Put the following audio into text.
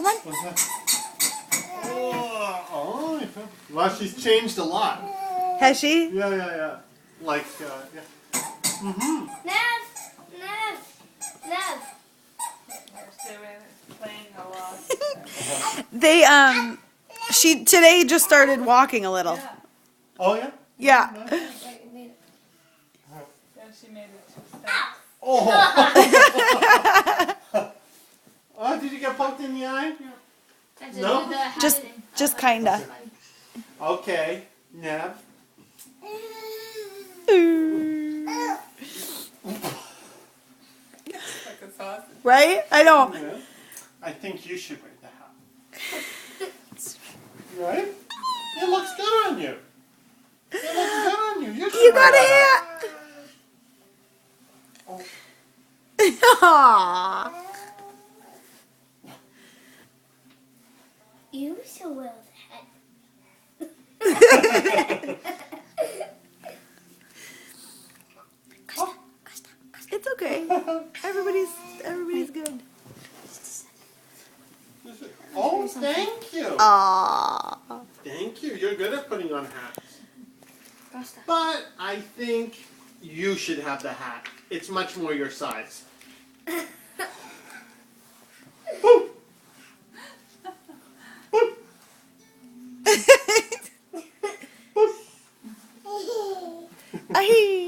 Come on. Oh, well, she's changed a lot. Has she? Yeah. Like, yeah. Mm-hmm. Nev. Playing a lot. They she today just started walking a little. Yeah. Oh, yeah? Yeah. Yeah, she made it 2 steps. Oh! Oh, did you get poked in the eye? No? Just kinda. Okay, Nev. Like a sausage. Right? I know. Yeah. I think you should wear the hat. Right? It looks good on you. It looks good on you. You should You wear got a that hat. Oh. Aww. You should wear that. It's okay. Everybody's good. Oh, thank you. Aww. Thank you. You're good at putting on hats. But I think you should have the hat. It's much more your size. Boop. Boop. Boop. Aye.